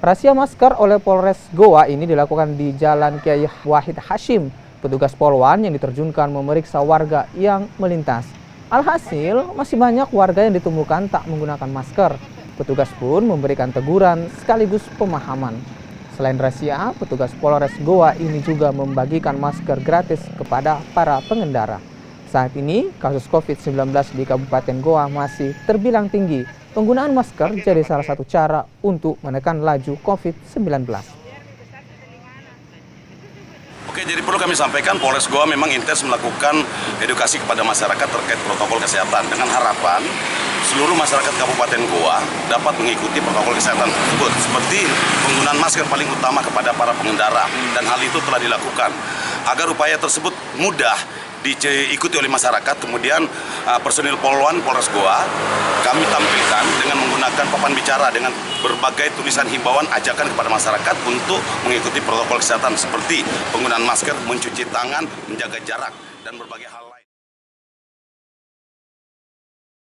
Razia masker oleh Polres Goa ini dilakukan di Jalan Kiai Wahid Hashim. Petugas Polwan yang diterjunkan memeriksa warga yang melintas. Alhasil, masih banyak warga yang ditemukan tak menggunakan masker. Petugas pun memberikan teguran sekaligus pemahaman. Selain razia, petugas Polres Goa ini juga membagikan masker gratis kepada para pengendara. Saat ini, kasus COVID-19 di Kabupaten Goa masih terbilang tinggi. Penggunaan masker jadi salah satu cara untuk menekan laju COVID-19. Oke, jadi perlu kami sampaikan Polres Goa memang intens melakukan edukasi kepada masyarakat terkait protokol kesehatan dengan harapan seluruh masyarakat Kabupaten Goa dapat mengikuti protokol kesehatan tersebut seperti penggunaan masker paling utama kepada para pengendara, dan hal itu telah dilakukan agar upaya tersebut mudah diikuti oleh masyarakat. Kemudian personil Polwan Polres Goa kami tampilkan dengan menggunakan papan bicara dengan berbagai tulisan himbauan ajakan kepada masyarakat untuk mengikuti protokol kesehatan seperti penggunaan masker, mencuci tangan, menjaga jarak, dan berbagai hal lain.